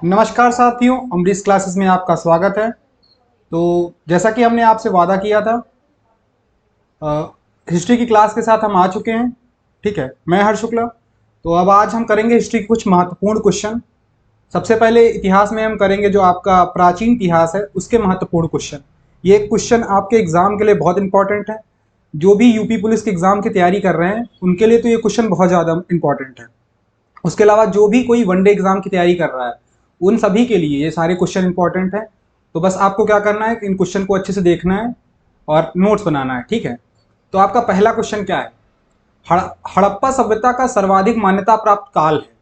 नमस्कार साथियों, अमरीश क्लासेस में आपका स्वागत है। तो जैसा कि हमने आपसे वादा किया था, हिस्ट्री की क्लास के साथ हम आ चुके हैं। ठीक है, मैं हर्ष शुक्ला। तो अब आज हम करेंगे हिस्ट्री के कुछ महत्वपूर्ण क्वेश्चन। सबसे पहले इतिहास में हम करेंगे जो आपका प्राचीन इतिहास है उसके महत्वपूर्ण क्वेश्चन। ये क्वेश्चन आपके एग्जाम के लिए बहुत इंपॉर्टेंट है। जो भी यूपी पुलिस के एग्जाम की तैयारी कर रहे हैं उनके लिए तो ये क्वेश्चन बहुत ज़्यादा इंपॉर्टेंट है। उसके अलावा जो भी कोई वनडे एग्जाम की तैयारी कर रहा है उन सभी के लिए ये सारे क्वेश्चन इंपॉर्टेंट है। तो बस आपको क्या करना है कि इन क्वेश्चन को अच्छे से देखना है और नोट्स बनाना है। ठीक है, तो आपका पहला क्वेश्चन क्या है? हड़प्पा सभ्यता का सर्वाधिक मान्यता प्राप्त काल है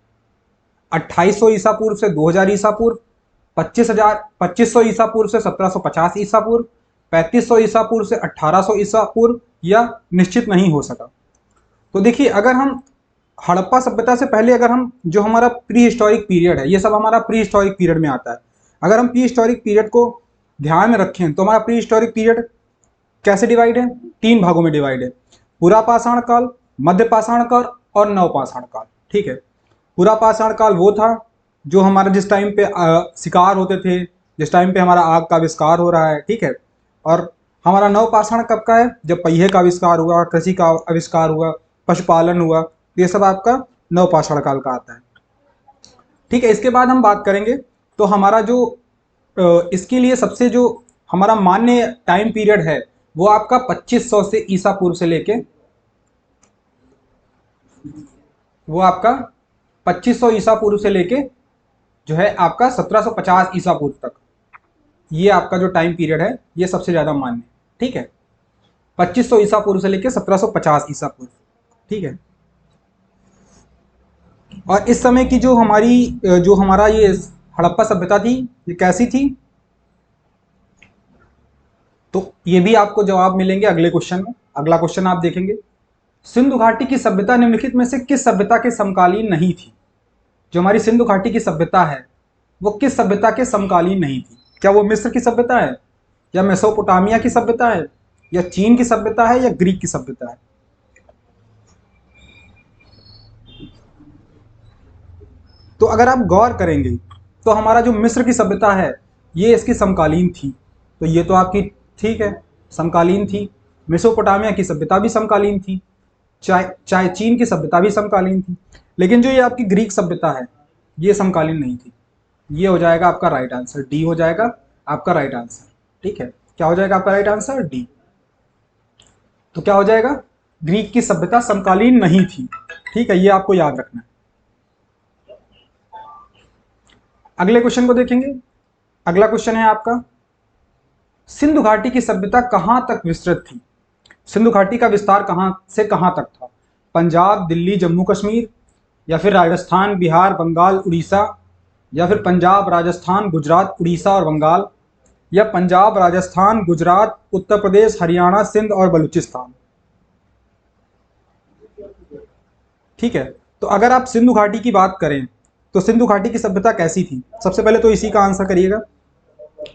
2800 ईसा पूर्व से 2000 ईसा पूर्व, 2500 ईसा पूर्व से 1750 ईसा पूर्व, 3500 ईसा पूर्व से 1800 ईसा पूर्व, या निश्चित नहीं हो सका। तो देखिए, अगर हम हड़प्पा सभ्यता से पहले अगर हम जो हमारा प्री हिस्टोरिक पीरियड है, ये सब हमारा प्री हिस्टोरिक पीरियड में आता है। अगर हम प्री हिस्टोरिक पीरियड को ध्यान में रखें तो हमारा प्री हिस्टोरिक पीरियड कैसे डिवाइड है? तीन भागों में डिवाइड है: पुरा पाषाण काल, मध्य पाषाण काल और नव पाषाण काल। ठीक है, पुरा पाषाण काल वो था जो हमारा जिस टाइम पे शिकार होते थे, जिस टाइम पे हमारा आग का आविष्कार हो रहा है। ठीक है, और हमारा नव पाषाण कब का है? जब पहिए का आविष्कार हुआ, कृषि का आविष्कार हुआ, पशुपालन हुआ, ये सब आपका नव पाषाण काल का आता है। ठीक है, इसके बाद हम बात करेंगे तो हमारा जो इसके लिए सबसे जो हमारा मान्य टाइम पीरियड है वो आपका 2500 से ईसा पूर्व से लेके वो आपका 2500 ईसा पूर्व से लेके जो है आपका 1750 ईसा पूर्व तक, ये आपका जो टाइम पीरियड है ये सबसे ज़्यादा मान्य है। ठीक है, 2500 ईसा पूर्व से लेके 1750 ईसा पूर्व। ठीक है, और इस समय की जो हमारी जो हमारा ये हड़प्पा सभ्यता थी, ये कैसी थी? तो ये भी आपको जवाब मिलेंगे अगले क्वेश्चन में। अगला क्वेश्चन आप देखेंगे, सिंधु घाटी की सभ्यता निम्नलिखित में से किस सभ्यता के समकालीन नहीं थी? जो हमारी सिंधु घाटी की सभ्यता है वो किस सभ्यता के समकालीन नहीं थी? क्या वो मिस्र की सभ्यता है, या मेसोपोटामिया की सभ्यता है, या चीन की सभ्यता है, या ग्रीक की सभ्यता है? तो अगर आप गौर करेंगे तो हमारा जो मिस्र की सभ्यता है ये इसकी समकालीन थी। तो ये तो आपकी ठीक है, समकालीन थी। मेसोपोटामिया की सभ्यता भी समकालीन थी, चाहे चाहे चीन की सभ्यता भी समकालीन थी। लेकिन जो ये आपकी ग्रीक सभ्यता है ये समकालीन नहीं थी। ये हो जाएगा आपका राइट आंसर, डी हो जाएगा आपका राइट आंसर। ठीक है, क्या हो जाएगा आपका राइट आंसर? डी। तो क्या हो जाएगा? ग्रीक की सभ्यता समकालीन नहीं थी। ठीक है, ये आपको याद रखना है। अगले क्वेश्चन को देखेंगे। अगला क्वेश्चन है आपका, सिंधु घाटी की सभ्यता कहां तक विस्तृत थी? सिंधु घाटी का विस्तार कहां से कहां तक था? पंजाब, दिल्ली, जम्मू कश्मीर, या फिर राजस्थान, बिहार, बंगाल, उड़ीसा, या फिर पंजाब, राजस्थान, गुजरात, उड़ीसा और बंगाल, या पंजाब, राजस्थान, गुजरात, उत्तर प्रदेश, हरियाणा, सिंध और बलूचिस्तान। ठीक है, तो अगर आप सिंधु घाटी की बात करें तो सिंधु घाटी की सभ्यता कैसी थी? सबसे पहले तो इसी का आंसर करिएगा।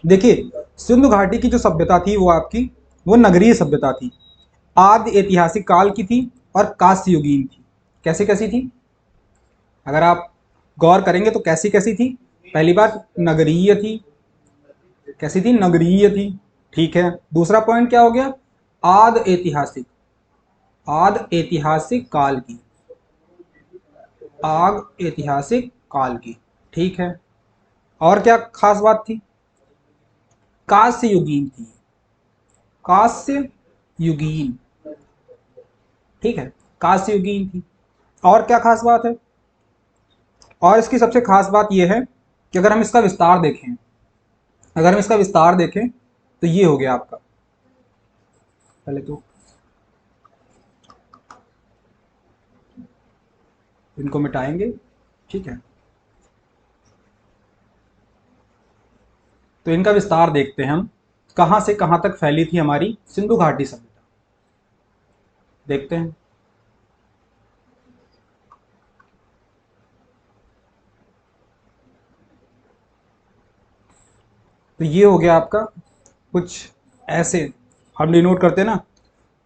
देखिए, सिंधु घाटी की जो सभ्यता थी वो आपकी वो नगरीय सभ्यता थी, आदि ऐतिहासिक काल की थी और कांस्य युगीन थी। कैसी कैसी थी? अगर आप गौर करेंगे तो कैसी कैसी थी? पहली बात नगरीय थी। कैसी थी? नगरीय थी। ठीक है, दूसरा पॉइंट क्या हो गया? आद ऐतिहासिक, आद ऐतिहासिक काल की, आग ऐतिहासिक काल की। ठीक है, और क्या खास बात थी? कांस्य युगीन थी, कांस्य युगीन। ठीक है, कांस्य युगीन थी। और क्या खास बात है? और इसकी सबसे खास बात यह है कि अगर हम इसका विस्तार देखें, अगर हम इसका विस्तार देखें तो ये हो गया आपका, पहले तो इनको मिटाएंगे। ठीक है, तो इनका विस्तार देखते हैं हम, कहां से कहां तक फैली थी हमारी सिंधु घाटी सभ्यता। देखते हैं। तो ये हो गया आपका कुछ ऐसे हम डिनोट करते हैं ना।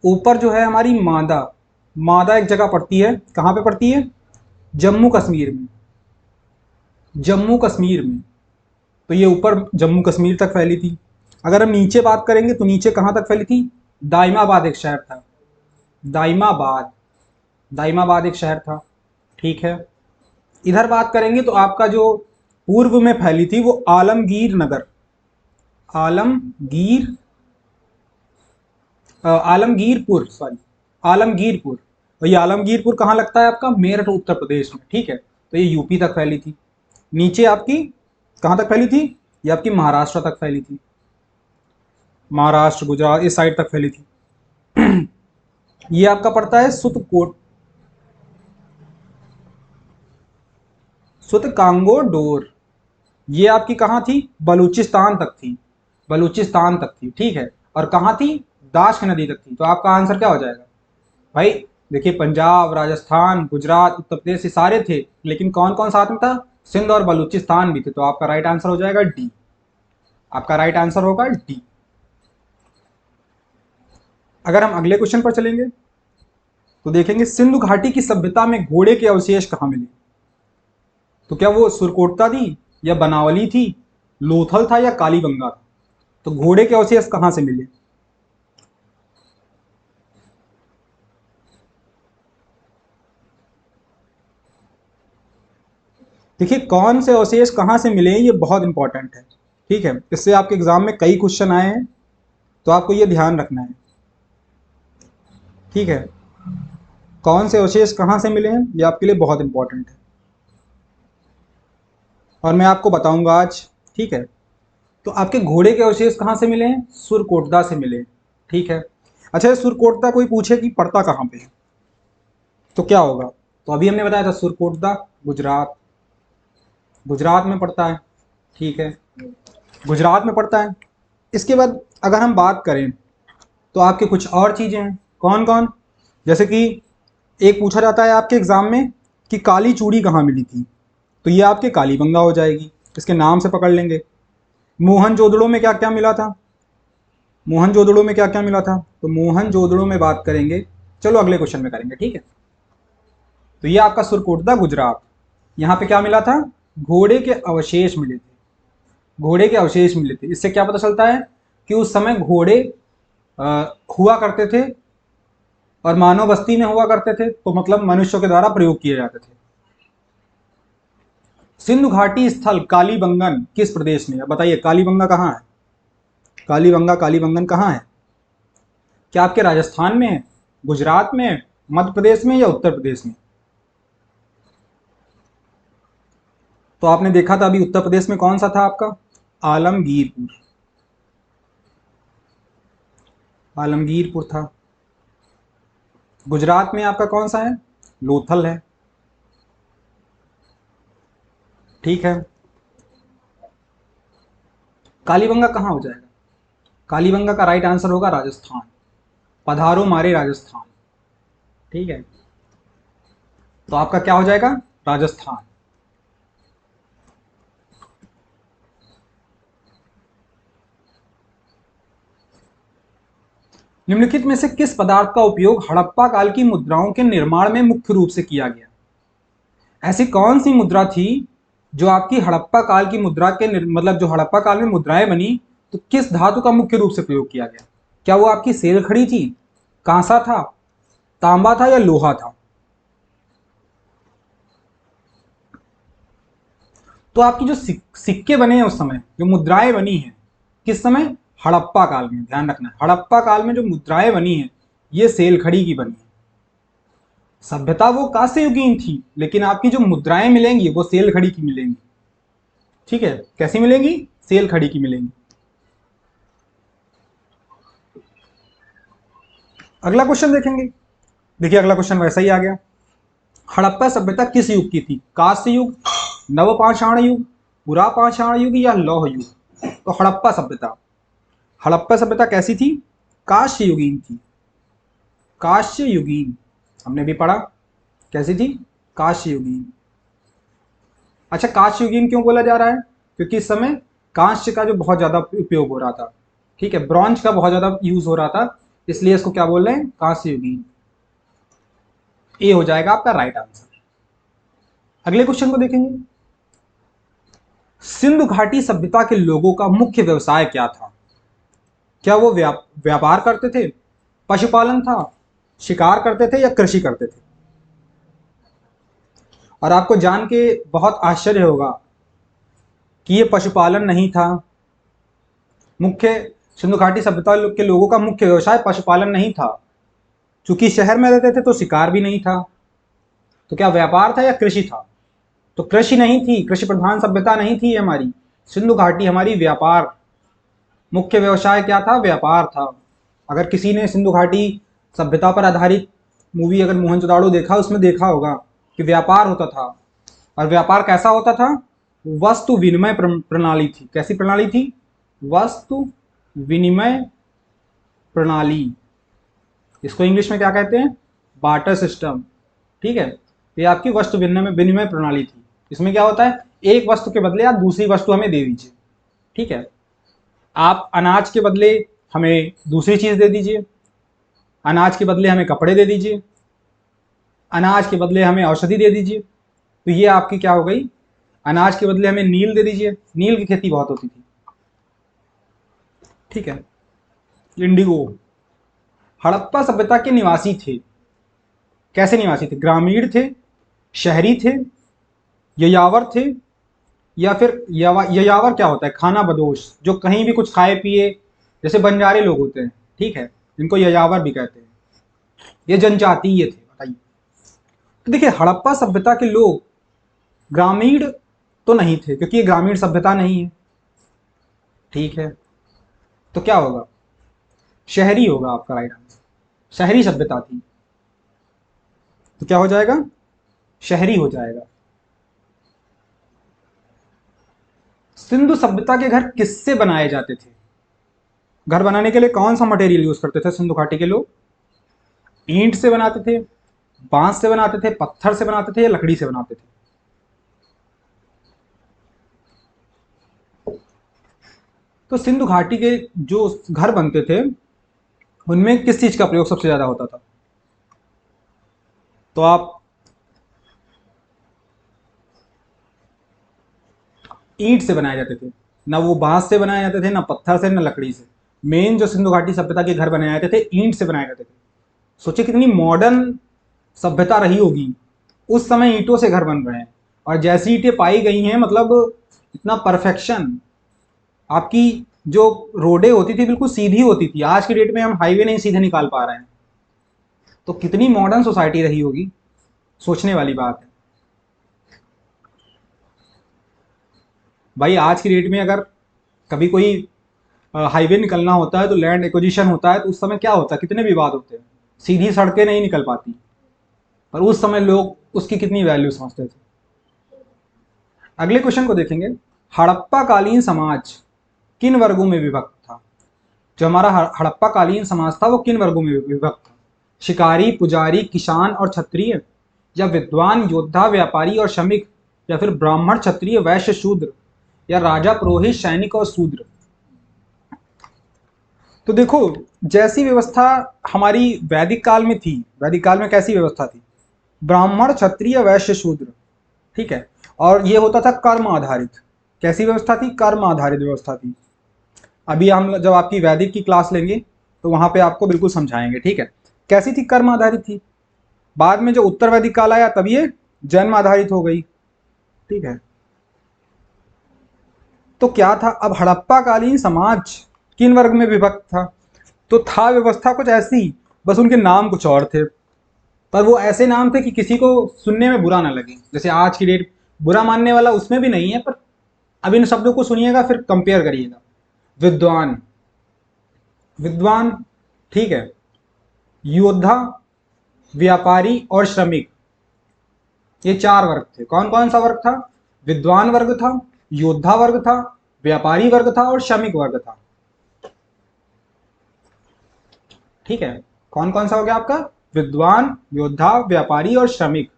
ऊपर जो है हमारी मादा, मादा एक जगह पड़ती है, कहाँ पे पड़ती है? जम्मू कश्मीर में। जम्मू कश्मीर में, तो ये ऊपर जम्मू कश्मीर तक फैली थी। अगर हम नीचे बात करेंगे तो नीचे कहाँ तक फैली थी? दाइमाबाद एक शहर था, दाइमाबाद, दाइमाबाद एक शहर था, ठीक है। इधर बात करेंगे तो आपका जो पूर्व में फैली थी वो आलमगीर नगर, आलमगीर आलमगीरपुर, सॉरी आलमगीरपुर। और ये आलमगीरपुर कहाँ लगता है आपका? मेरठ उत्तर प्रदेश में, ठीक है। तो ये यूपी तक फैली थी। नीचे आपकी कहाँ तक फैली थी? ये आपकी महाराष्ट्र तक फैली थी, महाराष्ट्र गुजरात इस साइड तक फैली थी। ये आपका पड़ता है सुतकोट, सुतकांगोडोर। ये आपकी कहाँ थी? बलूचिस्तान तक थी, बलूचिस्तान तक थी, ठीक है। और कहाँ थी? दाश्क नदी तक थी। तो आपका आंसर क्या हो जाएगा भाई? देखिए पंजाब, राजस्थान, गुजरात, उत्तर प्रदेश ये सारे थे, लेकिन कौन कौन साथ में था? सिंध और बलूचिस्तान भी थे। तो आपका राइट आंसर हो जाएगा डी, आपका राइट आंसर होगा डी। अगर हम अगले क्वेश्चन पर चलेंगे तो देखेंगे सिंधु घाटी की सभ्यता में घोड़े के अवशेष कहाँ मिले? तो क्या वो सुरकोटता थी, या बनावली थी, लोथल था, या कालीबंगा था? तो घोड़े के अवशेष कहाँ से मिले? देखिए कौन से अवशेष कहाँ से मिले ये बहुत इंपॉर्टेंट है, ठीक है। इससे आपके एग्जाम में कई क्वेश्चन आए हैं, तो आपको ये ध्यान रखना है, ठीक है। कौन से अवशेष कहाँ से मिले हैं ये आपके लिए बहुत इंपॉर्टेंट है, और मैं आपको बताऊंगा आज, ठीक है। तो आपके घोड़े के अवशेष कहाँ से मिले हैं? सुरकोटदा से मिले, ठीक है। अच्छा ये सुरकोटदा कोई पूछे कि पड़ता कहाँ पे है, तो क्या होगा? तो अभी हमने बताया था सुरकोटदा गुजरात, गुजरात में पड़ता है, ठीक है, गुजरात में पड़ता है। इसके बाद अगर हम बात करें तो आपके कुछ और चीज़ें हैं, कौन कौन? जैसे कि एक पूछा जाता है आपके एग्जाम में कि काली चूड़ी कहाँ मिली थी, तो ये आपके कालीबंगा हो जाएगी, इसके नाम से पकड़ लेंगे। मोहनजोदड़ो में क्या क्या मिला था? मोहनजोदड़ो में क्या क्या मिला था? तो मोहनजोदड़ो में बात करेंगे, चलो अगले क्वेश्चन में करेंगे, ठीक है। तो ये आपका सुरकोटदा गुजरात, यहाँ पे क्या मिला था? घोड़े के अवशेष मिले थे, घोड़े के अवशेष मिले थे। इससे क्या पता चलता है कि उस समय घोड़े हुआ करते थे और मानव बस्ती में हुआ करते थे, तो मतलब मनुष्यों के द्वारा प्रयोग किए जाते थे। सिंधु घाटी स्थल कालीबंगन किस प्रदेश में है? बताइए कालीबंगा कहाँ है? कालीबंगा, कालीबंगन कहाँ है? क्या आपके राजस्थान में है, गुजरात में है, मध्य प्रदेश में, या उत्तर प्रदेश में? तो आपने देखा था अभी उत्तर प्रदेश में कौन सा था आपका? आलमगीरपुर, आलमगीरपुर था। गुजरात में आपका कौन सा है? लोथल है, ठीक है। कालीबंगा कहाँ हो जाएगा? कालीबंगा का राइट आंसर होगा राजस्थान, पधारो मारे राजस्थान, ठीक है। तो आपका क्या हो जाएगा? राजस्थान। निम्नलिखित में से किस पदार्थ का उपयोग हड़प्पा काल की मुद्राओं के निर्माण में मुख्य रूप से किया गया? ऐसी कौन सी मुद्रा थी जो आपकी हड़प्पा काल की मुद्रा के मतलब जो हड़प्पा काल में मुद्राएं बनी, तो किस धातु का मुख्य रूप से प्रयोग किया गया? क्या वो आपकी सेल खड़ी थी, कांसा था, तांबा था, या लोहा था? तो आपकी जो सिक्के बने हैं उस समय, जो मुद्राएं बनी हैं किस समय? हड़प्पा काल में। ध्यान रखना है हड़प्पा काल में जो मुद्राएं बनी हैं ये सेल खड़ी की बनी है। सभ्यता वो कांस्य युगीन थी, लेकिन आपकी जो मुद्राएं मिलेंगी वो सेल खड़ी की मिलेंगी, ठीक है। कैसी मिलेंगी? सेल खड़ी की मिलेंगी। अगला क्वेश्चन देखेंगे, देखिए अगला क्वेश्चन वैसा ही आ गया। हड़प्पा सभ्यता किस युग की थी? कांस्य युग, नवपाषाण युग, पुरापाषाण युग, या लौह युग? तो हड़प्पा सभ्यता, हड़प्पा सभ्यता कैसी थी? कांस्य युगीन थी, कांस्य युगीन, हमने भी पढ़ा कैसी थी? कांस्य युगीन। अच्छा कांस्य युगीन क्यों बोला जा रहा है? क्योंकि इस समय कांस्य का जो बहुत ज्यादा उपयोग हो रहा था, ठीक है, ब्रॉन्ज का बहुत ज्यादा यूज हो रहा था, इसलिए इसको क्या बोल रहे हैं? कांस्य युगीन। ए हो जाएगा आपका राइट आंसर। अगले क्वेश्चन को देखेंगे। सिंधु घाटी सभ्यता के लोगों का मुख्य व्यवसाय क्या था? क्या वो व्यापार करते थे, पशुपालन था, शिकार करते थे या कृषि करते थे? और आपको जान के बहुत आश्चर्य होगा कि ये पशुपालन नहीं था। मुख्य सिंधु घाटी सभ्यता के लोगों का मुख्य व्यवसाय पशुपालन नहीं था। चूंकि शहर में रहते थे तो शिकार भी नहीं था। तो क्या व्यापार था या कृषि था? तो कृषि नहीं थी, कृषि प्रधान सभ्यता नहीं थी हमारी सिंधु घाटी। हमारी व्यापार, मुख्य व्यवसाय क्या था? व्यापार था। अगर किसी ने सिंधु घाटी सभ्यता पर आधारित मूवी अगर मोहनजोदाड़ो देखा, उसमें देखा होगा कि व्यापार होता था। और व्यापार कैसा होता था? वस्तु विनिमय प्रणाली थी। कैसी प्रणाली थी? वस्तु विनिमय प्रणाली। इसको इंग्लिश में क्या कहते हैं? Barter system. ठीक है, ये आपकी वस्तु विनिमय प्रणाली थी। इसमें क्या होता है? एक वस्तु के बदले आप दूसरी वस्तु हमें दे दीजिए। ठीक है, आप अनाज के बदले हमें दूसरी चीज दे दीजिए, अनाज के बदले हमें कपड़े दे दीजिए, अनाज के बदले हमें औषधि दे दीजिए। तो ये आपकी क्या हो गई? अनाज के बदले हमें नील दे दीजिए। नील की खेती बहुत होती थी। ठीक है, इंडिगो। हड़प्पा सभ्यता के निवासी थे। कैसे निवासी थे? ग्रामीण थे, शहरी थे, ययावर थे, या फिर ययावर क्या होता है? खाना बदोश, जो कहीं भी कुछ खाए पिए, जैसे बंजारे लोग होते हैं। ठीक है, इनको ययावर भी कहते हैं। ये जनजातीय थे। बताइए, तो देखिए हड़प्पा सभ्यता के लोग ग्रामीण तो नहीं थे, क्योंकि ये ग्रामीण सभ्यता नहीं है। ठीक है, तो क्या होगा? शहरी होगा आपका राइट आंसर। शहरी सभ्यता थी, तो क्या हो जाएगा? शहरी हो जाएगा। सिंधु सभ्यता के घर किससे बनाए जाते थे? घर बनाने के लिए कौन सा मटेरियल यूज करते थे सिंधु घाटी के लोग? ईंट से बनाते थे, बांस से बनाते थे, पत्थर से बनाते थे, या लकड़ी से बनाते थे? तो सिंधु घाटी के जो घर बनते थे उनमें किस चीज का प्रयोग सबसे ज्यादा होता था? तो आप ईंट से बनाए जाते थे। ना वो बांस से बनाए जाते थे, ना पत्थर से, ना लकड़ी से। मेन जो सिंधु घाटी सभ्यता के घर बनाए जाते थे, ईंट से बनाए जाते थे। सोचिए कितनी मॉडर्न सभ्यता रही होगी। उस समय ईंटों से घर बन रहे हैं, और जैसी ईंटें पाई गई हैं, मतलब इतना परफेक्शन। आपकी जो रोडें होती थी बिल्कुल सीधी होती थी। आज की डेट में हम हाईवे नहीं सीधे निकाल पा रहे हैं। तो कितनी मॉडर्न सोसाइटी रही होगी, सोचने वाली बात है भाई। आज की डेट में अगर कभी कोई हाईवे निकलना होता है, तो लैंड एक्विजिशन होता है, तो उस समय क्या होता है? कितने विवाद होते हैं। सीधी सड़कें नहीं निकल पाती, पर उस समय लोग उसकी कितनी वैल्यू समझते थे। अगले क्वेश्चन को देखेंगे। हड़प्पा कालीन समाज किन वर्गों में विभक्त था? जो हमारा हड़प्पा कालीन समाज था वो किन वर्गों में विभक्त था? शिकारी, पुजारी, किसान और क्षत्रिय, या विद्वान, योद्धा, व्यापारी और श्रमिक, या फिर ब्राह्मण, क्षत्रिय, वैश्य, शूद्र, या राजा, पुरोहित, सैनिक और शूद्र? तो देखो, जैसी व्यवस्था हमारी वैदिक काल में थी, वैदिक काल में कैसी व्यवस्था थी? ब्राह्मण, क्षत्रिय, वैश्य, शूद्र। ठीक है, और ये होता था कर्म आधारित। कैसी व्यवस्था थी? कर्म आधारित व्यवस्था थी। अभी हम जब आपकी वैदिक की क्लास लेंगे तो वहां पे आपको बिल्कुल समझाएंगे। ठीक है, कैसी थी? कर्म आधारित थी। बाद में जो उत्तर वैदिक काल आया तब ये जन्म आधारित हो गई। ठीक है, तो क्या था? अब हड़प्पा कालीन समाज किन वर्ग में विभक्त था? तो था व्यवस्था कुछ ऐसी, बस उनके नाम कुछ और थे। पर वो ऐसे नाम थे कि किसी को सुनने में बुरा ना लगे। जैसे आज की डेट बुरा मानने वाला उसमें भी नहीं है, पर अब इन शब्दों को सुनिएगा फिर कंपेयर करिएगा। विद्वान, विद्वान, ठीक है, योद्धा, व्यापारी और श्रमिक, ये चार वर्ग थे। कौन कौन सा वर्ग था? विद्वान वर्ग था, योद्धा वर्ग था, व्यापारी वर्ग था और श्रमिक वर्ग था। ठीक है, कौन कौन सा हो गया आपका? विद्वान, योद्धा, व्यापारी और श्रमिक।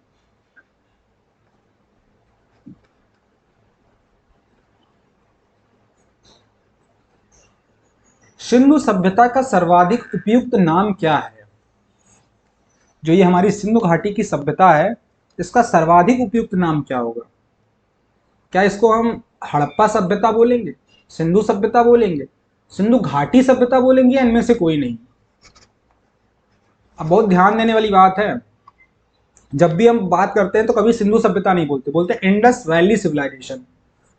सिंधु सभ्यता का सर्वाधिक उपयुक्त नाम क्या है? जो ये हमारी सिंधु घाटी की सभ्यता है, इसका सर्वाधिक उपयुक्त नाम क्या होगा? क्या इसको हम हड़प्पा सभ्यता बोलेंगे, सिंधु सभ्यता बोलेंगे, सिंधु घाटी सभ्यता बोलेंगे, या इनमें से कोई नहीं? अब बहुत ध्यान देने वाली बात है, जब भी हम बात करते हैं तो कभी सिंधु सभ्यता नहीं बोलते, बोलते इंडस वैली सिविलाइजेशन,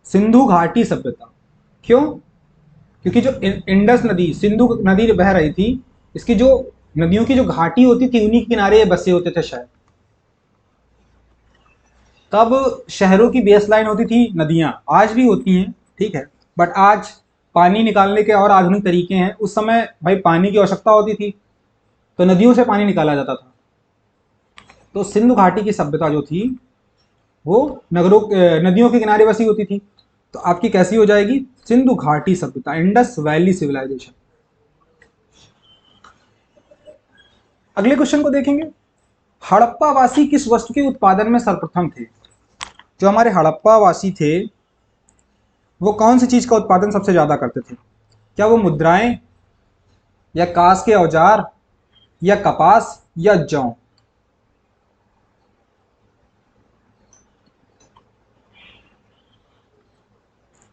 सिंधु घाटी सभ्यता। क्यों? क्योंकि जो इंडस नदी, सिंधु नदी बह रही थी, इसकी जो नदियों की जो घाटी होती थी उन्हीं के किनारे ये बसे होते थे शायद। तब शहरों की बेस लाइन होती थी नदियां, आज भी होती हैं, ठीक है, बट आज पानी निकालने के और आधुनिक तरीके हैं। उस समय भाई पानी की आवश्यकता होती थी तो नदियों से पानी निकाला जाता था। तो सिंधु घाटी की सभ्यता जो थी वो नगरों नदियों के किनारे बसी होती थी, तो आपकी कैसी हो जाएगी? सिंधु घाटी सभ्यता, इंडस वैली सिविलाइजेशन। अगले क्वेश्चन को देखेंगे, हड़प्पा वासी किस वस्तु के उत्पादन में सर्वप्रथम थे? जो हमारे हड़प्पा वासी थे वो कौन सी चीज का उत्पादन सबसे ज्यादा करते थे? क्या वो मुद्राएं, या कांस के औजार, या कपास, या जौ?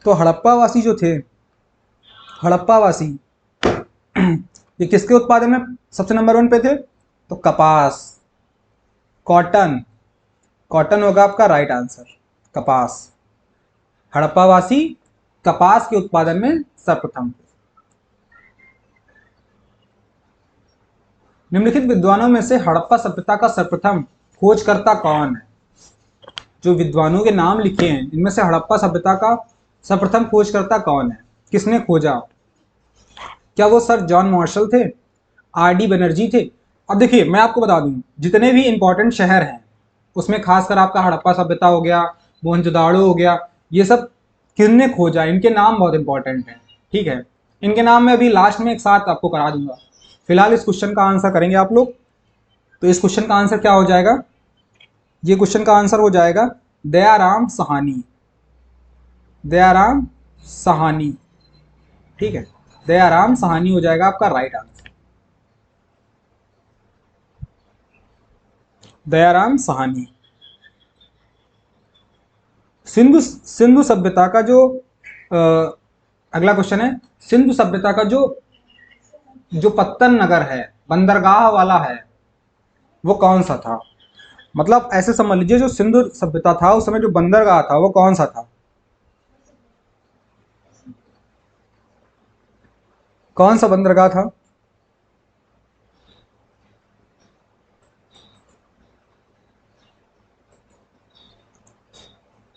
तो हड़प्पा वासी जो थे, हड़प्पा वासी ये किसके उत्पादन में सबसे नंबर 1 पे थे? तो कपास, कॉटन, कॉटन होगा आपका राइट आंसर, कपास। हड़प्पा वासी कपास के उत्पादन में सर्वप्रथम थे। निम्नलिखित विद्वानों में से हड़प्पा सभ्यता का सर्वप्रथम खोजकर्ता कौन है? जो विद्वानों के नाम लिखे हैं इनमें से हड़प्पा सभ्यता का सर्वप्रथम खोजकर्ता कौन है? किसने खोजा? क्या वो सर जॉन मार्शल थे, आर डी बनर्जी थे? अब देखिए मैं आपको बता दूं, जितने भी इंपॉर्टेंट शहर हैं उसमें खासकर आपका हड़प्पा सभ्यता हो गया, मोहनजोदाड़ो हो गया, ये सब किसने खोजा, इनके नाम बहुत इंपॉर्टेंट हैं, ठीक है। इनके नाम में अभी लास्ट में एक साथ आपको करा दूंगा। फिलहाल इस क्वेश्चन का आंसर करेंगे आप लोग। तो इस क्वेश्चन का आंसर क्या हो जाएगा? ये क्वेश्चन का आंसर हो जाएगा दयाराम साहनी, दयाराम साहनी, ठीक है, दयाराम साहनी हो जाएगा आपका राइट आंसर, दयाराम साहनी। सिंधु सिंधु सभ्यता का जो अगला क्वेश्चन है, सिंधु सभ्यता का जो जो पत्तन नगर है, बंदरगाह वाला है, वो कौन सा था? मतलब ऐसे समझ लीजिए जो सिंधु सभ्यता था उस समय जो बंदरगाह था वो कौन सा था? कौन सा बंदरगाह था?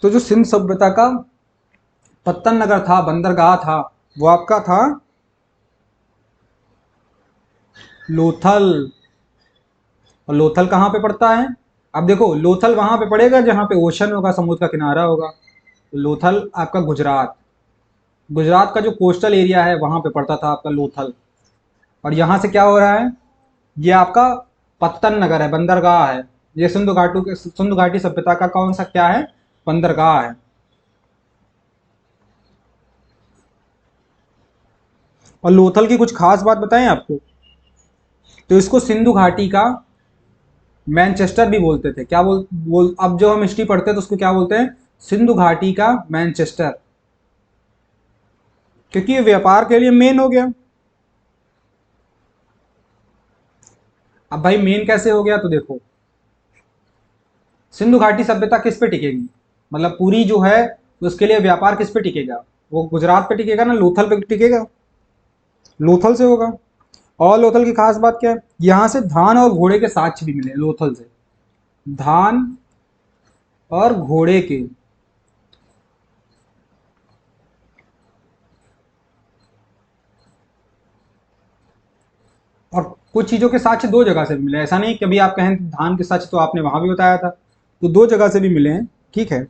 तो जो सिंधु सभ्यता का पत्तन नगर था, बंदरगाह था, वो आपका था लोथल। और लोथल कहाँ पे पड़ता है? अब देखो लोथल वहां पे पड़ेगा जहां पे ओशन होगा, समुद्र का किनारा होगा। तो लोथल आपका गुजरात, गुजरात का जो कोस्टल एरिया है वहां पे पड़ता था आपका लोथल। और यहाँ से क्या हो रहा है? ये आपका पत्तन नगर है, बंदरगाह है। ये सिंधु घाटी सभ्यता का कौन सा क्या है? बंदरगाह है। और लोथल की कुछ खास बात बताएं आपको, तो इसको सिंधु घाटी का मैनचेस्टर भी बोलते थे। क्या अब जो हम हिस्ट्री पढ़ते हैं तो उसको क्या बोलते हैं? सिंधु घाटी का मैनचेस्टर, क्योंकि ये व्यापार के लिए मेन हो गया। अब भाई मेन कैसे हो गया? तो देखो सिंधु घाटी सभ्यता किस पे टिकेगी, मतलब पूरी जो है उसके लिए व्यापार किस पे टिकेगा? वो गुजरात पे टिकेगा ना, लोथल पे टिकेगा, लोथल से होगा। और लोथल की खास बात क्या है? यहां से धान और घोड़े के साक्ष्य भी मिले लोथल से, धान और घोड़े के। और कुछ चीजों के साक्ष्य दो जगह से भी मिले, ऐसा नहीं कभी आप कहें धान के साक्ष्य तो आपने वहां भी बताया था, तो दो जगह से भी मिले हैं, ठीक है।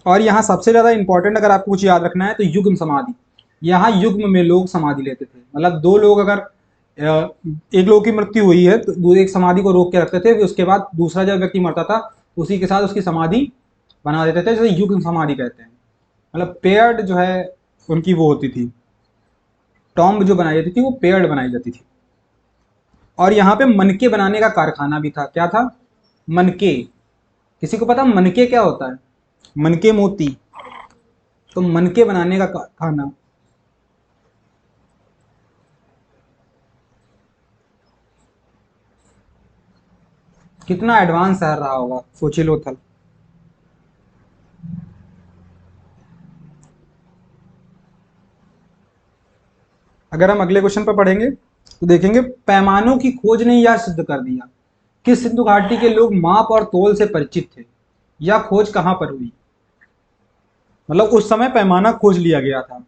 और यहाँ सबसे ज्यादा इंपॉर्टेंट अगर आपको कुछ याद रखना है तो युग्म समाधि। यहाँ युग्म में लोग समाधि लेते थे, मतलब दो लोग अगर एक लोग की मृत्यु हुई है तो एक समाधि को रोक के रखते थे, फिर उसके बाद दूसरा जब व्यक्ति मरता था उसी के साथ उसकी समाधि बना देते थे, जैसे युग्म समाधि कहते हैं। मतलब पेयर्ड जो है उनकी वो होती थी, टॉम्ब जो बनाई जाती थी वो पेयर्ड बनाई जाती थी। और यहाँ पे मनके बनाने का कारखाना भी था। क्या था? मनके। किसी को पता मनके क्या होता है? मनके मोती, तो मनके बनाने का कारखाना। कितना एडवांस शहर रहा होगा, सोची लोथल। अगर हम अगले क्वेश्चन पर पढ़ेंगे तो देखेंगे, पैमानों की खोज ने यह सिद्ध कर दिया कि सिंधु घाटी के लोग माप और तोल से परिचित थे। यह खोज कहां पर हुई? मतलब उस समय पैमाना खोज लिया गया था,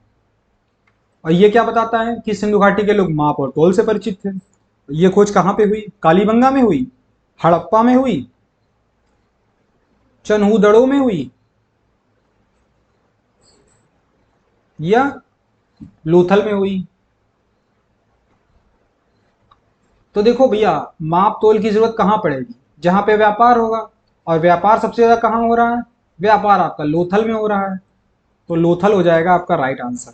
और ये क्या बताता है कि सिंधु घाटी के लोग माप और तोल से परिचित थे। ये खोज कहां पे हुई? कालीबंगा में हुई, हड़प्पा में हुई, चन्हूदड़ो में हुई, या लोथल में हुई? तो देखो भैया, माप तोल की जरूरत कहां पड़ेगी? जहां पे व्यापार होगा, और व्यापार सबसे ज्यादा कहां हो रहा है? व्यापार आपका लोथल में हो रहा है, तो लोथल हो जाएगा आपका राइट आंसर।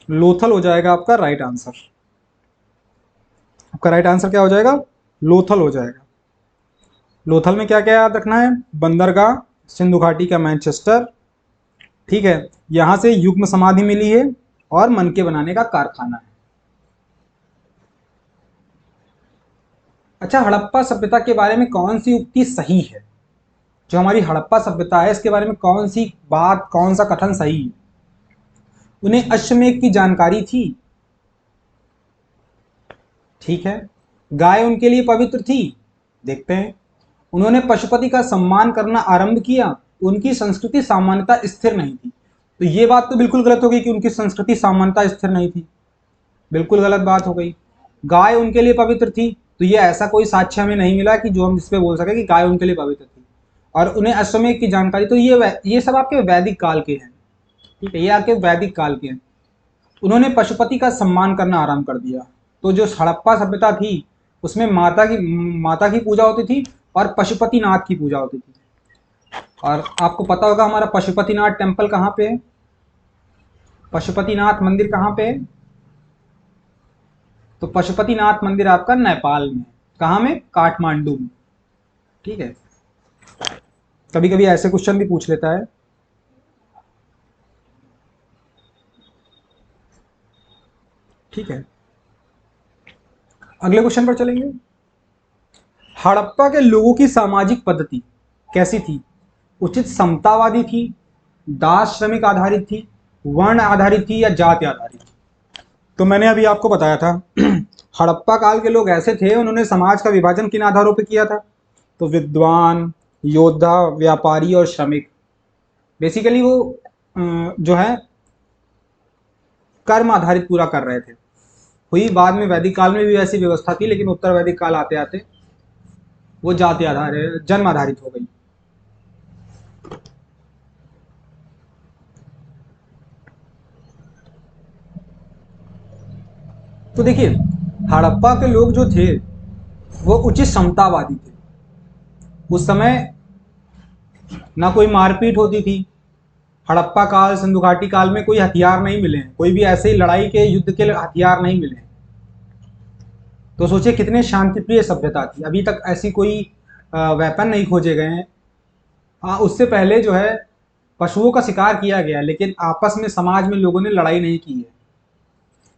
लोथल हो जाएगा आपका राइट आंसर। आपका राइट आंसर क्या हो जाएगा? लोथल हो जाएगा। लोथल में क्या क्या याद रखना है? बंदरगाह, सिंधु घाटी का मैनचेस्टर, ठीक है, यहां से युग्म समाधि मिली है, और मनके बनाने का कारखाना है। अच्छा, हड़प्पा सभ्यता के बारे में कौन सी उक्ति सही है? जो हमारी हड़प्पा सभ्यता है, इसके बारे में कौन सी बात, कौन सा कथन सही है? उन्हें अश्वमेध की जानकारी थी, ठीक है। गाय उनके लिए पवित्र थी, देखते हैं। उन्होंने पशुपति का सम्मान करना आरंभ किया, उनकी संस्कृति सामान्यता स्थिर नहीं थी। तो ये बात तो बिल्कुल गलत हो गई कि उनकी संस्कृति सामान्यता स्थिर नहीं थी, बिल्कुल गलत बात हो गई। गाय उनके लिए पवित्र थी, तो ये ऐसा कोई साक्ष्य हमें नहीं मिला कि जो हम इस पे बोल सके कि गाय उनके लिए पवित्र थी। और उन्हें अश्वमेध की जानकारी, तो ये सब आपके वैदिक काल के हैं, ठीक है, ये आपके वैदिक काल के हैं। उन्होंने पशुपति का सम्मान करना आरंभ कर दिया। तो जो हड़प्पा सभ्यता थी, उसमें माता की पूजा होती थी, और पशुपतिनाथ की पूजा होती थी। और आपको पता होगा हमारा पशुपतिनाथ टेम्पल कहाँ पे है? पशुपतिनाथ मंदिर कहाँ पे है? तो पशुपतिनाथ मंदिर आपका नेपाल में। कहाँ में? काठमांडू में, ठीक है। कभी कभी ऐसे क्वेश्चन भी पूछ लेता है। ठीक है, अगले क्वेश्चन पर चलेंगे। हड़प्पा के लोगों की सामाजिक पद्धति कैसी थी? उचित समतावादी थी, दास श्रमिक आधारित थी, वर्ण आधारित थी, या जाति आधारित थी? तो मैंने अभी आपको बताया था हड़प्पा काल के लोग ऐसे थे, उन्होंने समाज का विभाजन किन आधारों पर किया था? तो विद्वान, योद्धा, व्यापारी और श्रमिक। बेसिकली वो जो है कर्म आधारित पूरा कर रहे थे। हुई बाद में वैदिक काल में भी ऐसी व्यवस्था थी, लेकिन उत्तर वैदिक काल आते आते वो जाति आधारित, जन्म आधारित हो गई। तो देखिए, हड़प्पा के लोग जो थे वो उचित समतावादी थे। उस समय ना कोई मारपीट होती थी। हड़प्पा काल, सिंधु घाटी काल में कोई हथियार नहीं मिले हैं, कोई भी ऐसे ही लड़ाई के, युद्ध के हथियार नहीं मिले हैं। तो सोचिए कितने शांतिप्रिय सभ्यता थी। अभी तक ऐसी कोई वेपन नहीं खोजे गए हैं। हाँ, उससे पहले जो है पशुओं का शिकार किया गया, लेकिन आपस में समाज में लोगों ने लड़ाई नहीं की है।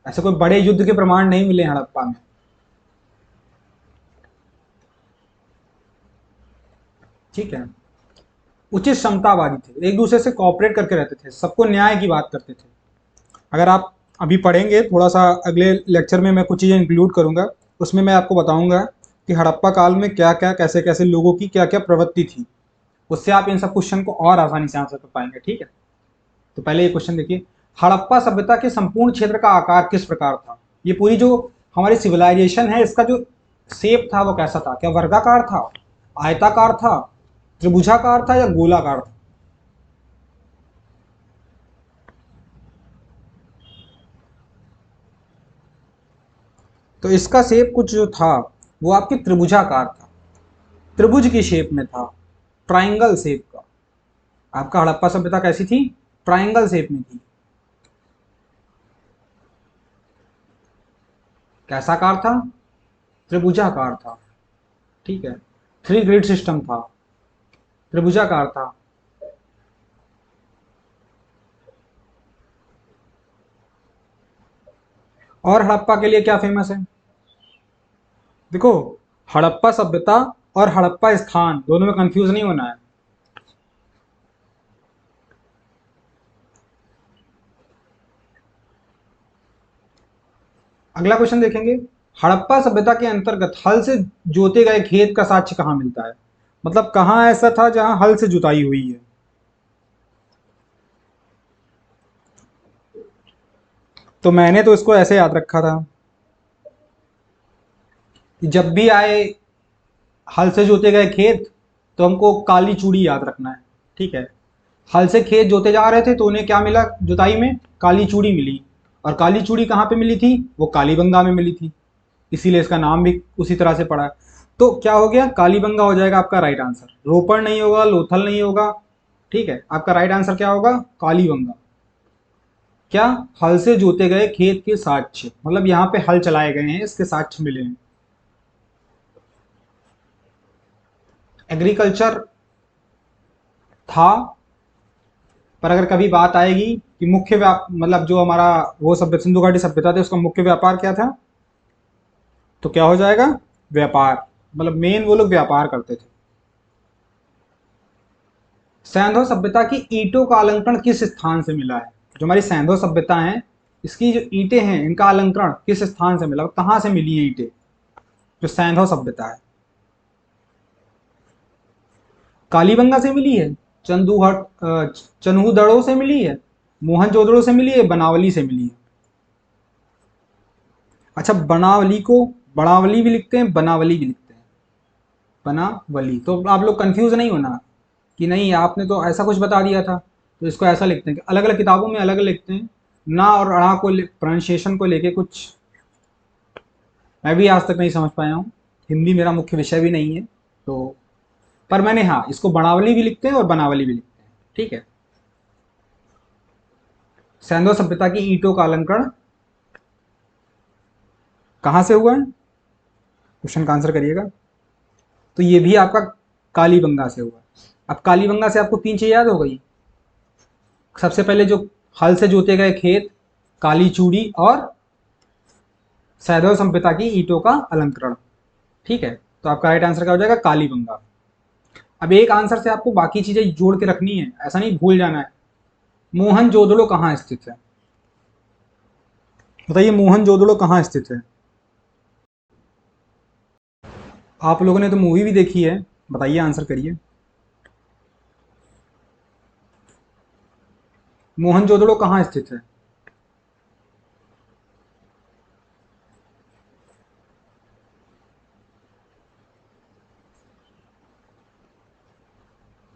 ऐसे कोई बड़े युद्ध के प्रमाण नहीं मिले हड़प्पा में, ठीक है। उचित समतावादी थे, एक दूसरे से कॉपरेट करके रहते थे, सबको न्याय की बात करते थे। अगर आप अभी पढ़ेंगे थोड़ा सा, अगले लेक्चर में मैं कुछ चीज़ें इंक्लूड करूंगा, उसमें मैं आपको बताऊंगा कि हड़प्पा काल में क्या क्या, कैसे कैसे लोगों की क्या क्या प्रवृत्ति थी। उससे आप इन सब क्वेश्चन को और आसानी से आंसर कर पाएंगे, ठीक है। तो पहले ये क्वेश्चन देखिए, हड़प्पा सभ्यता के संपूर्ण क्षेत्र का आकार किस प्रकार था? ये पूरी जो हमारी सिविलाइजेशन है, इसका जो शेप था वो कैसा था? क्या वर्गाकार था, आयताकार था, त्रिभुजाकार था, या गोलाकार था? तो इसका शेप कुछ जो था वो आपकी त्रिभुजाकार था, त्रिभुज की शेप में था, ट्राइंगल शेप का। आपका हड़प्पा सभ्यता कैसी थी? ट्राइंगल शेप में थी। कैसा आकार था? त्रिभुजाकार था, ठीक है। थ्री ग्रिड सिस्टम था, त्रिभुजाकार था। और हड़प्पा के लिए क्या फेमस है? देखो, हड़प्पा सभ्यता और हड़प्पा स्थान दोनों में कंफ्यूज नहीं होना है। अगला क्वेश्चन देखेंगे, हड़प्पा सभ्यता के अंतर्गत हल से जोते गए खेत का साक्ष्य कहाँ मिलता है? मतलब कहाँ ऐसा था जहां हल से जुताई हुई है? तो मैंने तो इसको ऐसे याद रखा था कि जब भी आए हल से जोते गए खेत तो हमको काली चूड़ी याद रखना है। ठीक है, हल से खेत जोते जा रहे थे तो उन्हें क्या मिला जुताई में? काली चूड़ी मिली। और काली चूड़ी कहाँ पे मिली थी? वो कालीबंगा में मिली थी, इसीलिए इसका नाम भी उसी तरह से पड़ा। तो क्या हो गया? कालीबंगा हो जाएगा आपका राइट आंसर। रोपड़ नहीं होगा, लोथल नहीं होगा। ठीक है, आपका राइट आंसर क्या होगा? कालीबंगा। क्या? हल से जोते गए खेत के साक्ष्य, मतलब यहाँ पे हल चलाए गए हैं, इसके साक्ष्य मिले हैं। एग्रीकल्चर था, पर अगर कभी बात आएगी कि मुख्य मतलब जो हमारा वो सभ्यता सिंधु घाटी सभ्यता थी उसका मुख्य व्यापार क्या था, तो क्या हो जाएगा? व्यापार। मतलब मेन वो लोग व्यापार करते थे। सैंधव सभ्यता की ईंटों का अलंकरण किस स्थान से मिला है? जो हमारी सैंधव सभ्यता है, इसकी जो ईंटें हैं इनका अलंकरण किस स्थान से मिला, कहाँ से मिली है ईंटें? जो सैंधव सभ्यता है, कालीबंगा से मिली है, चन्हूदड़ो से मिली है, मोहनजोदड़ो से मिली है, बनावली से मिली है। अच्छा, बनावली को बनावली भी लिखते हैं, बनावली भी लिखते हैं, बनावली। तो आप लोग कंफ्यूज नहीं होना कि नहीं आपने तो ऐसा कुछ बता दिया था, तो इसको ऐसा लिखते हैं कि अलग अलग किताबों में अलग अलग लिखते हैं ना। और अड़ा को प्रोनाउंसिएशन को लेके कुछ मैं भी आज तक नहीं समझ पाया हूँ। हिंदी मेरा मुख्य विषय भी नहीं है, तो पर मैंने हाँ इसको बनावली भी लिखते हैं और बनावली भी लिखते हैं। ठीक है, सैंधव सभ्यता की ईंटों का अलंकरण कहाँ से हुआ है? क्वेश्चन का आंसर करिएगा। तो ये भी आपका कालीबंगा से हुआ। अब कालीबंगा से आपको तीन चीज याद हो गई। सबसे पहले जो हल से जोते गए खेत, काली चूड़ी और सैंधव सभ्यता की ईंटों का अलंकरण। ठीक है, तो आपका राइट आंसर क्या हो जाएगा? कालीबंगा। अब एक आंसर से आपको बाकी चीजें जोड़ के रखनी है, ऐसा नहीं भूल जाना है। मोहनजोदड़ो कहाँ स्थित है? बताइए, मोहनजोदड़ो कहाँ स्थित है? आप लोगों ने तो मूवी भी देखी है, बताइए आंसर करिए। मोहनजोदड़ो कहाँ स्थित है?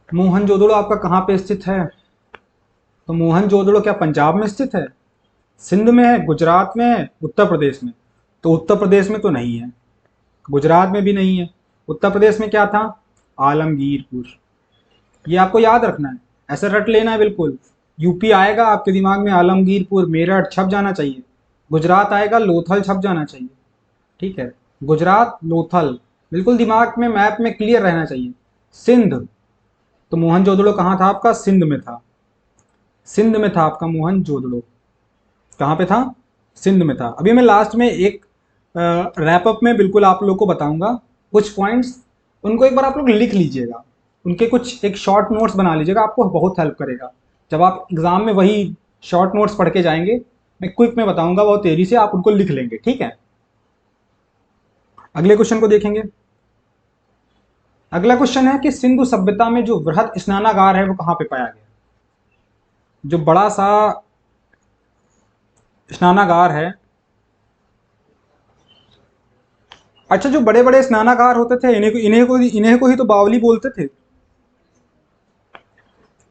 मोहनजोदड़ो आपका कहाँ पे स्थित है? तो मोहनजोदड़ो क्या पंजाब में स्थित है, सिंध में है, गुजरात में है, उत्तर प्रदेश में? तो उत्तर प्रदेश में तो नहीं है, गुजरात में भी नहीं है। उत्तर प्रदेश में क्या था? आलमगीरपुर। ये आपको याद रखना है, ऐसे रट लेना है बिल्कुल। यूपी आएगा आपके दिमाग में आलमगीरपुर मेरठ छप जाना चाहिए। गुजरात आएगा लोथल छप जाना चाहिए। ठीक है, गुजरात लोथल बिल्कुल दिमाग में मैप में क्लियर रहना चाहिए। सिंध, तो मोहनजोदड़ो कहाँ था आपका? सिंध में था। सिंध में था आपका मोहनजोदड़ो। कहाँ पे था? सिंध में था। अभी मैं लास्ट में एक रैप अप में बिल्कुल आप लोग को बताऊंगा कुछ पॉइंट्स, उनको एक बार आप लोग लिख लीजिएगा। उनके कुछ एक शॉर्ट नोट्स बना लीजिएगा, आपको बहुत हेल्प करेगा जब आप एग्जाम में वही शॉर्ट नोट्स पढ़ के जाएंगे। मैं क्विक में बताऊंगा, बहुत तेजी से आप उनको लिख लेंगे। ठीक है, अगले क्वेश्चन को देखेंगे। अगला क्वेश्चन है कि सिंधु सभ्यता में जो वृहद स्नानागार है वो कहाँ पे पाया गया? जो बड़ा सा स्नानागार है। अच्छा, जो बड़े बड़े स्नानागार होते थे इन्हें को ही तो बावली बोलते थे।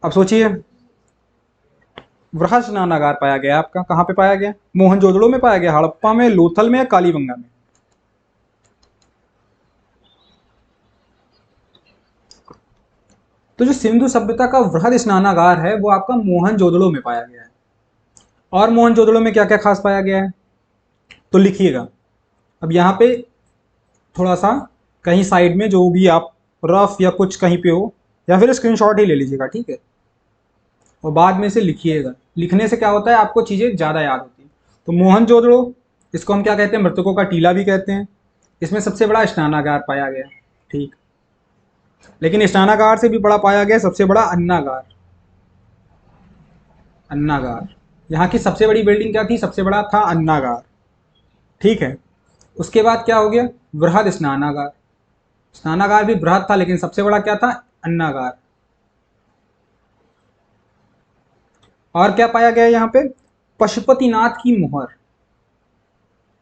अब सोचिए, वृहद स्नानागार पाया गया आपका कहाँ पे पाया गया? मोहनजोदड़ो में पाया गया, हड़प्पा में, लोथल में या कालीबंगा में? तो जो सिंधु सभ्यता का वृहद स्नानागार है वो आपका मोहनजोदड़ो में पाया गया है। और मोहनजोदड़ो में क्या क्या खास पाया गया है, तो लिखिएगा। अब यहाँ पे थोड़ा सा कहीं साइड में जो भी आप रफ या कुछ कहीं पे हो, या फिर स्क्रीनशॉट ही ले लीजिएगा। ठीक है, और बाद में से लिखिएगा। लिखने से क्या होता है, आपको चीजें ज्यादा याद होती हैं। तो मोहनजोदड़ो इसको हम क्या कहते हैं, मृतकों का टीला भी कहते हैं। इसमें सबसे बड़ा स्नानागार पाया गया, ठीक। लेकिन स्नानागार से भी बड़ा पाया गया सबसे बड़ा अन्नागार। अन्नागार, यहाँ की सबसे बड़ी बिल्डिंग क्या थी, सबसे बड़ा था अन्नागार, ठीक है। उसके बाद क्या हो गया, बृहद स्नानागार। स्नानागार भी बृहद था लेकिन सबसे बड़ा क्या था, अन्नागार। और क्या पाया गया यहाँ पे, पशुपतिनाथ की मुहर।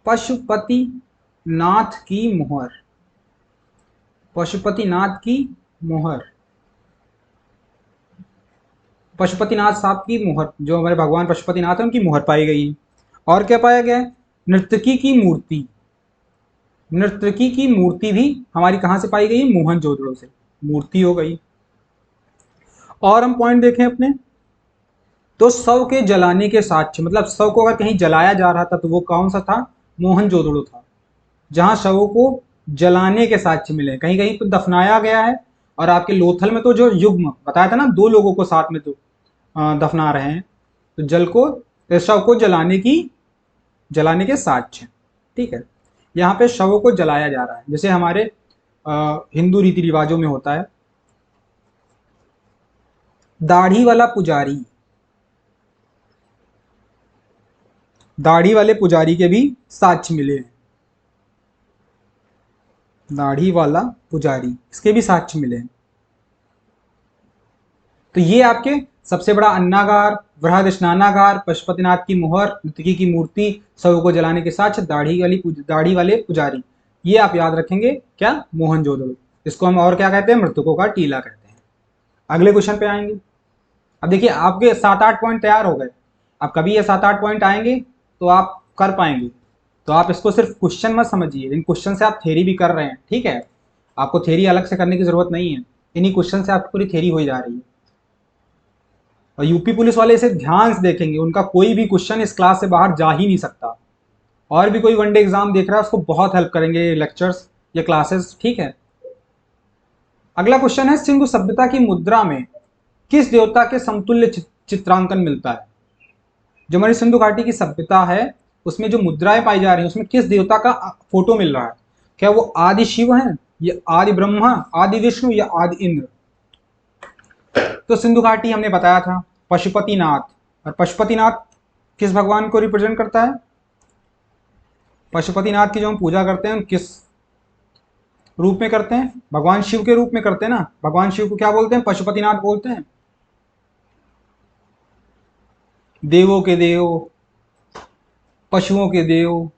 पशुपतिनाथ की मुहर, पशुपतिनाथ की मुहर, पशुपतिनाथ साहब की मुहर, जो हमारे भगवान पशुपतिनाथ है उनकी मुहर पाई गई। और क्या पाया गया है, नर्तकी की मूर्ति। नर्तकी की मूर्ति भी हमारी कहां से पाई गई, मोहनजोदड़ो से, मूर्ति हो गई। और हम पॉइंट देखें अपने, तो शव के जलाने के साक्ष्य, मतलब शव को अगर कहीं जलाया जा रहा था तो वो कौन सा था, मोहनजोदड़ो था, जहां शवों को जलाने के साक्ष्य मिले। कहीं कहीं पर दफनाया गया है, और आपके लोथल में तो जो युग्म बताया था ना, दो लोगों को साथ में तो दफना रहे हैं, तो जल को, शव को जलाने के साक्ष्य, ठीक है। यहाँ पे शवों को जलाया जा रहा है, जैसे हमारे हिंदू रीति रिवाजों में होता है। दाढ़ी वाला पुजारी, दाढ़ी वाले पुजारी के भी साक्ष्य मिले हैं। दाढ़ी वाला पुजारी, इसके भी साक्ष्य मिले हैं। तो ये आपके सबसे बड़ा अन्नागार, बृहद स्नानागार, पशुपतिनाथ की मुहर, नर्तकी की मूर्ति, शव को जलाने के साक्ष्य, दाढ़ी वाले पुजारी, ये आप याद रखेंगे क्या, मोहनजोदड़ो। इसको हम और क्या कहते हैं, मृतकों का टीला कहते हैं। अगले क्वेश्चन पे आएंगे। अब देखिए आपके 7-8 पॉइंट तैयार हो गए। अब कभी ये 7-8 पॉइंट आएंगे तो आप कर पाएंगे। तो आप इसको सिर्फ क्वेश्चन मत समझिए, इन क्वेश्चन से आप थ्योरी भी कर रहे हैं, ठीक है। आपको थ्योरी अलग से करने की जरूरत नहीं है, इन्हीं क्वेश्चन से आपकी पूरी थ्योरी हो जा रही है। और यूपी पुलिस वाले इसे ध्यान से देखेंगे, उनका कोई भी क्वेश्चन इस क्लास से बाहर जा ही नहीं सकता। और भी कोई वनडे एग्जाम देख रहा है उसको बहुत हेल्प करेंगे ये लेक्चर्स, ये क्लासेस, ठीक है। अगला क्वेश्चन है, सिंधु सभ्यता की मुद्रा में किस देवता के समतुल्य चित्रांकन मिलता है। जो हमारी सिंधु घाटी की सभ्यता है उसमें जो मुद्राएं पाई जा रही हैं उसमें किस देवता का फोटो मिल रहा है, क्या वो आदि शिव है, या आदि ब्रह्मा, आदि विष्णु, या आदि इंद्र। तो सिंधु घाटी हमने बताया था पशुपतिनाथ, और पशुपतिनाथ किस भगवान को रिप्रेजेंट करता है, पशुपतिनाथ की जो हम पूजा करते हैं किस रूप में करते हैं, भगवान शिव के रूप में करते हैं ना। भगवान शिव को क्या बोलते हैं, पशुपतिनाथ बोलते हैं। देवों के देव, पशुओं के देव,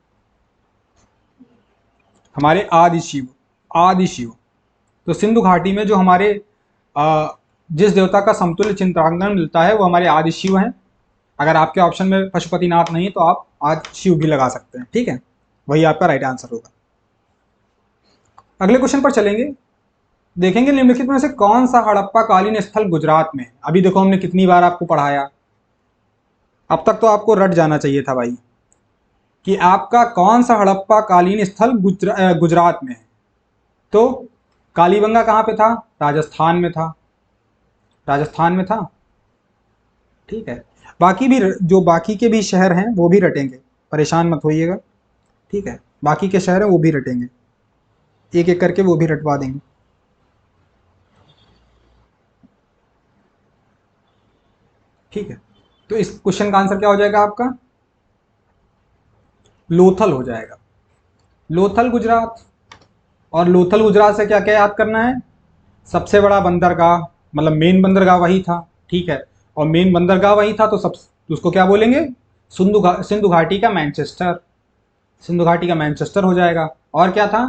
हमारे आदि शिव, आदि शिव। तो सिंधु घाटी में जो हमारे जिस देवता का समतुल्य चित्रांकन मिलता है वो हमारे आदि शिव हैं। अगर आपके ऑप्शन में पशुपतिनाथ नहीं तो आप आदि शिव भी लगा सकते हैं, ठीक है, वही आपका राइट आंसर होगा। अगले क्वेश्चन पर चलेंगे, देखेंगे निम्नलिखित में से कौन सा हड़प्पा कालीन स्थल गुजरात में है। अभी देखो हमने कितनी बार आपको पढ़ाया, अब तक तो आपको रट जाना चाहिए था भाई कि आपका कौन सा हड़प्पा कालीन स्थल गुजरात में है। तो कालीबंगा कहाँ पे था, राजस्थान में था, राजस्थान में था, ठीक है। बाकी भी जो बाकी के भी शहर हैं वो भी रटेंगे, परेशान मत होइएगा, ठीक है। बाकी के शहर हैं वो भी रटेंगे, एक एक करके वो भी रटवा देंगे, ठीक है। तो इस क्वेश्चन का आंसर क्या हो जाएगा आपका, लोथल हो जाएगा, लोथल गुजरात। और लोथल गुजरात से क्या क्या याद करना है, सबसे बड़ा बंदरगाह, मतलब मेन बंदरगाह वही था, ठीक है। और मेन बंदरगाह वही था तो सब उसको क्या बोलेंगे, सिंधु घाटी का मैनचेस्टर, सिंधु घाटी का मैनचेस्टर हो जाएगा। और क्या था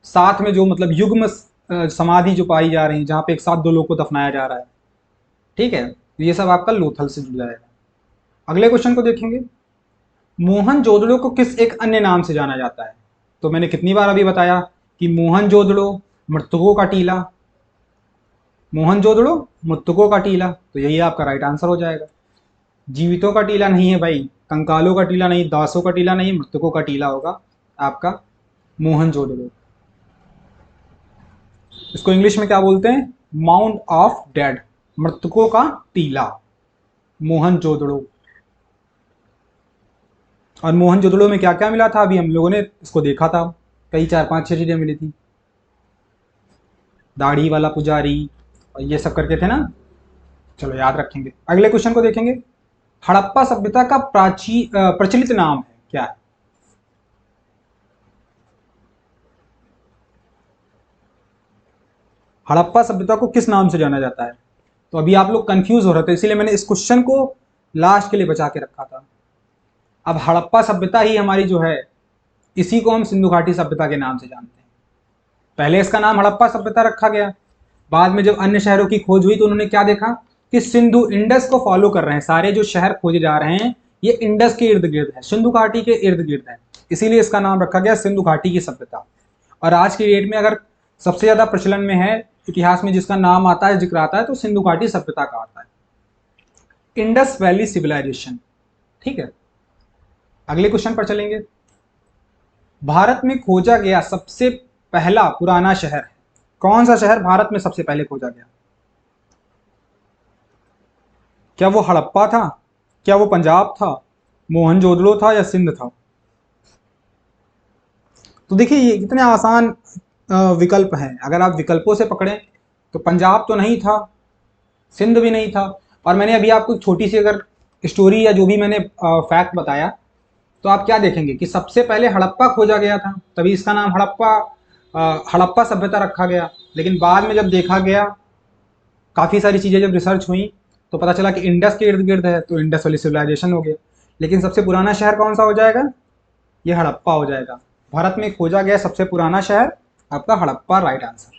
साथ में, जो मतलब युग्म समाधि जो पाई जा रही है जहां पे एक साथ दो लोग को दफनाया जा रहा है, ठीक है। तो ये सब आपका लोथल से जुड़ जाएगा। अगले क्वेश्चन को देखेंगे, मोहनजोदड़ो को किस एक अन्य नाम से जाना जाता है। तो मैंने कितनी बार अभी बताया कि मोहनजोदड़ो मृतकों का टीला, मोहनजोदड़ो मृतकों का टीला, तो यही आपका राइट आंसर हो जाएगा। जीवितों का टीला नहीं है भाई, कंकालों का टीला नहीं, दासों का टीला नहीं, मृतकों का टीला होगा आपका मोहनजोदड़ो। इसको इंग्लिश में क्या बोलते हैं, माउंट ऑफ डेड, मृतकों का टीला, मोहनजोदड़ो। और मोहनजोदड़ो में क्या क्या मिला था, अभी हम लोगों ने इसको देखा था, कई 4 5 6 चीजें मिली थी, दाढ़ी वाला पुजारी और ये सब करके थे ना। चलो याद रखेंगे। अगले क्वेश्चन को देखेंगे। हड़प्पा सभ्यता का प्रचलित नाम है क्या है? हड़प्पा सभ्यता को किस नाम से जाना जाता है? तो अभी आप लोग कंफ्यूज हो रहे थे, इसीलिए मैंने इस क्वेश्चन को लास्ट के लिए बचा के रखा था। अब हड़प्पा सभ्यता ही हमारी जो है, इसी को हम सिंधु घाटी सभ्यता के नाम से जानते हैं। पहले इसका नाम हड़प्पा सभ्यता रखा गया, बाद में जब अन्य शहरों की खोज हुई तो उन्होंने क्या देखा कि सिंधु इंडस को फॉलो कर रहे हैं, सारे जो शहर खोजे जा रहे हैं ये इंडस के इर्द गिर्द है, सिंधु घाटी के इर्द गिर्द है, इसीलिए इसका नाम रखा गया सिंधु घाटी की सभ्यता। और आज की डेट में अगर सबसे ज्यादा प्रचलन में है इतिहास में जिसका नाम आता है, जिक्र आता है, तो सिंधु घाटी सभ्यता का आता है, इंडस वैली सिविलाइजेशन। ठीक है, अगले क्वेश्चन पर चलेंगे। भारत में खोजा गया सबसे पहला पुराना शहर है, कौन सा शहर भारत में सबसे पहले खोजा गया? क्या वो हड़प्पा था, क्या वो पंजाब था, मोहनजोदड़ो था, या सिंध था? तो देखिए ये कितने आसान विकल्प हैं, अगर आप विकल्पों से पकड़ें तो पंजाब तो नहीं था, सिंध भी नहीं था, और मैंने अभी आपको छोटी सी अगर स्टोरी या जो भी मैंने फैक्ट बताया, तो आप क्या देखेंगे कि सबसे पहले हड़प्पा खोजा गया था, तभी इसका नाम हड़प्पा सभ्यता रखा गया। लेकिन बाद में जब देखा गया, काफ़ी सारी चीज़ें जब रिसर्च हुई तो पता चला कि इंडस के इर्द गिर्द है, तो इंडस वाली सिविलाइजेशन हो गया। लेकिन सबसे पुराना शहर कौन सा हो जाएगा? ये हड़प्पा हो जाएगा। भारत में खोजा गया सबसे पुराना शहर आपका Harappa, right answer.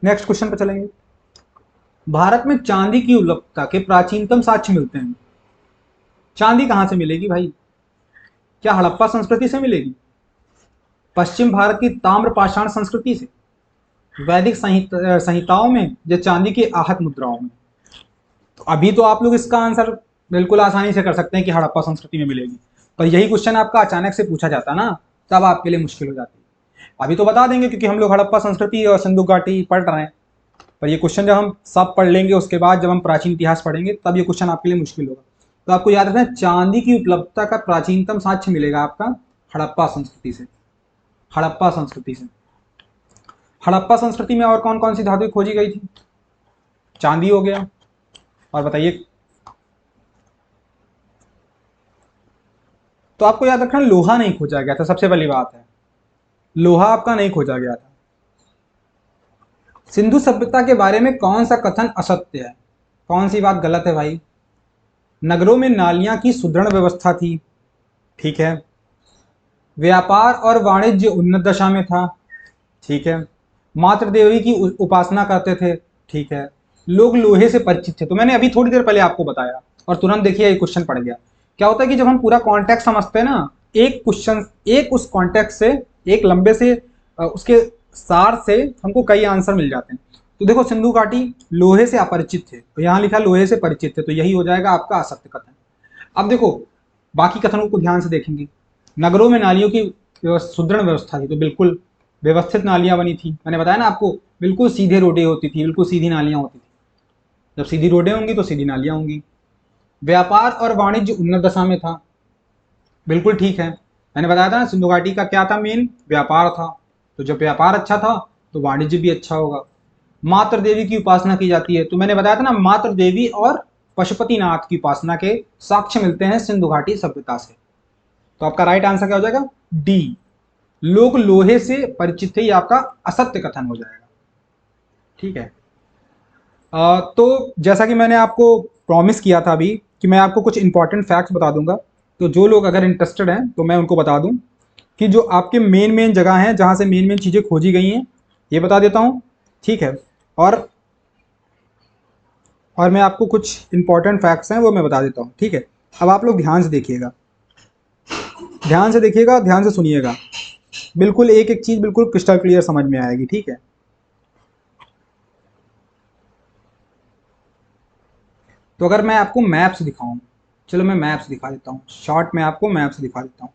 Next question पर चलेंगे। भारत में चांदी की उपलब्धता के प्राचीनतम साक्ष्य मिलते हैं। चांदी कहां से मिलेगी भाई? क्या हड़प्पा संस्कृति से मिलेगी? पश्चिम भारत की ताम्रपाषाण संस्कृति से, वैदिक संहिताओं में, या चांदी की आहत मुद्राओं में? तो अभी तो आप लोग इसका आंसर बिल्कुल आसानी से कर सकते हैं कि हड़प्पा संस्कृति में मिलेगी, पर यही क्वेश्चन आपका अचानक से पूछा जाता ना, तब आपके लिए मुश्किल हो जाती है। अभी तो बता देंगे क्योंकि हम लोग हड़प्पा संस्कृति और सिंधु घाटी पढ़ रहे हैं, पर ये क्वेश्चन जब हम सब पढ़ लेंगे उसके बाद जब हम प्राचीन इतिहास पढ़ेंगे तब ये क्वेश्चन आपके लिए मुश्किल होगा। तो आपको याद रखना है, चांदी की उपलब्धता का प्राचीनतम साक्ष्य मिलेगा आपका हड़प्पा संस्कृति से। हड़प्पा संस्कृति से। हड़प्पा संस्कृति में और कौन कौन सी धातु खोजी गई थी? चांदी हो गया, और बताइए। तो आपको याद रखना लोहा नहीं खोजा गया था, सबसे पहली बात है, लोहा आपका नहीं खोजा गया था। सिंधु सभ्यता के बारे में कौन सा कथन असत्य है? कौन सी बात गलत है भाई? नगरों में नालियां की सुदृढ़ व्यवस्था थी, ठीक है। व्यापार और वाणिज्य उन्नत दशा में था, ठीक है। मातृ देवी की उपासना करते थे, ठीक है। लोग लोहे से परिचित थे, तो मैंने अभी थोड़ी देर पहले आपको बताया, और तुरंत देखिए ये क्वेश्चन पड़ गया। क्या होता है कि जब हम पूरा कॉन्टेक्स्ट समझते हैं ना, एक क्वेश्चन, एक उस कॉन्टेक्स्ट से, एक लंबे से उसके सार से हमको कई आंसर मिल जाते हैं। तो देखो सिंधु घाटी लोहे से अपरिचित थे, तो यहाँ लिखा लोहे से परिचित थे, तो यही हो जाएगा आपका असत्य कथन। अब देखो बाकी कथनों को ध्यान से देखेंगे। नगरों में नालियों की सुदृढ़ व्यवस्था थी, तो बिल्कुल व्यवस्थित नालियां बनी थी, मैंने बताया ना आपको, बिल्कुल सीधे रोडें होती थी, बिल्कुल सीधी नालियां होती थी। जब सीधी रोडें होंगी तो सीधी नालियां होंगी। व्यापार और वाणिज्य उन्नत दशा में था, बिल्कुल ठीक है। मैंने बताया था ना सिंधु घाटी का क्या था, मेन व्यापार था, तो जब व्यापार अच्छा था तो वाणिज्य भी अच्छा होगा। मातृ देवी की उपासना की जाती है, तो मैंने बताया था ना मातृ देवी और पशुपतिनाथ की उपासना के साक्ष्य मिलते हैं सिंधु घाटी सभ्यता से। तो आपका राइट आंसर क्या हो जाएगा? डी, लोग लोहे से परिचित थे, ये आपका असत्य कथन हो जाएगा, ठीक है। तो जैसा कि मैंने आपको प्रॉमिस किया था अभी कि मैं आपको कुछ इंपॉर्टेंट फैक्ट्स बता दूंगा, तो जो लोग अगर इंटरेस्टेड हैं तो मैं उनको बता दूं कि जो आपके मेन मेन जगह हैं जहां से मेन मेन चीज़ें खोजी गई हैं, ये बता देता हूं, ठीक है। और और मैं आपको कुछ इंपॉर्टेंट फैक्ट्स हैं वो मैं बता देता हूँ, ठीक है। अब आप लोग ध्यान से देखिएगा, ध्यान से देखिएगा, ध्यान से सुनिएगा, बिल्कुल एक एक चीज़ बिल्कुल क्रिस्टल क्लियर समझ में आएगी, ठीक है। तो अगर मैं आपको मैप्स दिखाऊं, चलो मैं मैप्स दिखा देता हूँ, शॉर्ट में आपको मैप्स दिखा देता हूँ,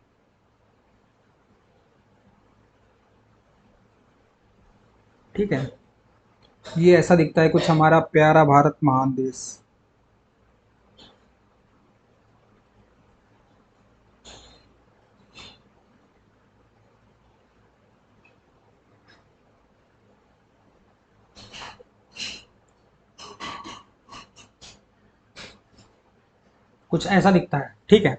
ठीक है। ये ऐसा दिखता है कुछ हमारा प्यारा भारत महान देश। कुछ ऐसा दिखता है, ठीक है,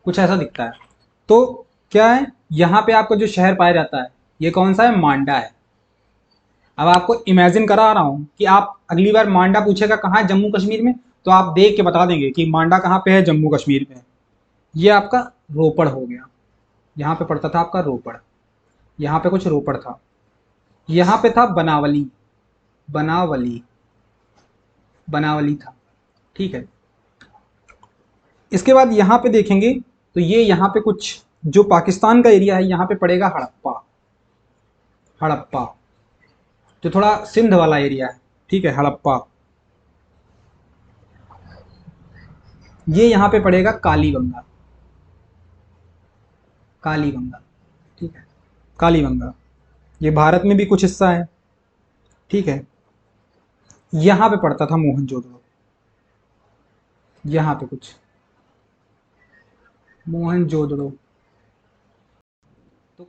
कुछ ऐसा दिखता है। तो क्या है, यहाँ पे आपका जो शहर पाया जाता है ये कौन सा है, मांडा है। अब आपको इमेजिन करा रहा हूँ कि आप अगली बार मांडा पूछेगा कहाँ है, जम्मू कश्मीर में, तो आप देख के बता देंगे कि मांडा कहाँ पे है, जम्मू कश्मीर में। ये आपका रोपड़ हो गया, यहाँ पे पड़ता था आपका रोपड़, यहाँ पे कुछ रोपड़ था, यहाँ पे था बनावली, बनावली, बनावली था, ठीक है। इसके बाद यहाँ पे देखेंगे तो ये यहाँ पे कुछ जो पाकिस्तान का एरिया है यहाँ पे पड़ेगा हड़प्पा, हड़प्पा जो थोड़ा सिंध वाला एरिया है, ठीक है, हड़प्पा। ये यहाँ पे पड़ेगा कालीबंगा, कालीबंगा, ठीक है, कालीबंगा। ये भारत में भी कुछ हिस्सा है, ठीक है। यहाँ पे पड़ता था मोहनजोदड़ो, यहाँ पे कुछ मोहनजोदड़ो। तो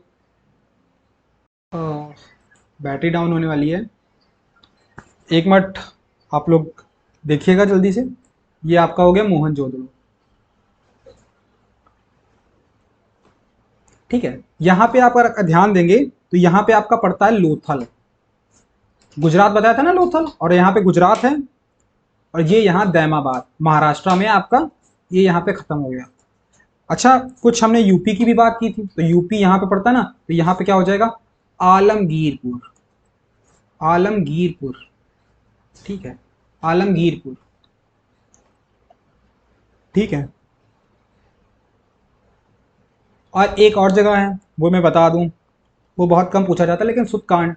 बैटरी डाउन होने वाली है, एक मिनट आप लोग देखिएगा जल्दी से। ये आपका हो गया मोहनजोदड़ो, ठीक है। यहाँ पे आप अगर ध्यान देंगे तो यहाँ पे आपका पड़ता है लोथल, गुजरात बताया था ना लोथल, और यहाँ पे गुजरात है, और ये यहाँ दैमाबाद महाराष्ट्र में आपका, ये यहाँ पे खत्म हो गया। अच्छा, कुछ हमने यूपी की भी बात की थी, तो यूपी यहाँ पे पड़ता है ना, तो यहाँ पे क्या हो जाएगा, आलमगीरपुर, आलमगीरपुर, ठीक है, आलमगीरपुर, ठीक है। और एक और जगह है वो मैं बता दूं, वो बहुत कम पूछा जाता है लेकिन सुदकांड,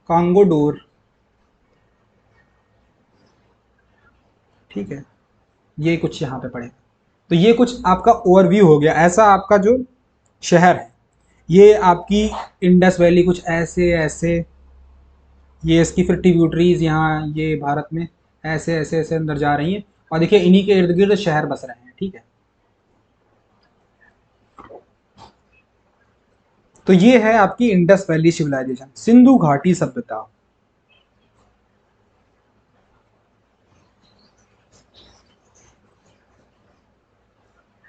कांगोडोर, ठीक है। ये कुछ यहाँ पे पड़ेगा। तो ये कुछ आपका ओवरव्यू हो गया, ऐसा आपका जो शहर है, ये आपकी इंडस वैली कुछ ऐसे ऐसे, ये इसकी फिर ट्रिब्यूटरीज यहाँ ये भारत में ऐसे ऐसे ऐसे अंदर जा रही हैं, और देखिए इन्हीं के इर्द गिर्द शहर बस रहे हैं, ठीक है। तो ये है आपकी इंडस वैली सिविलाइजेशन, सिंधु घाटी सभ्यता।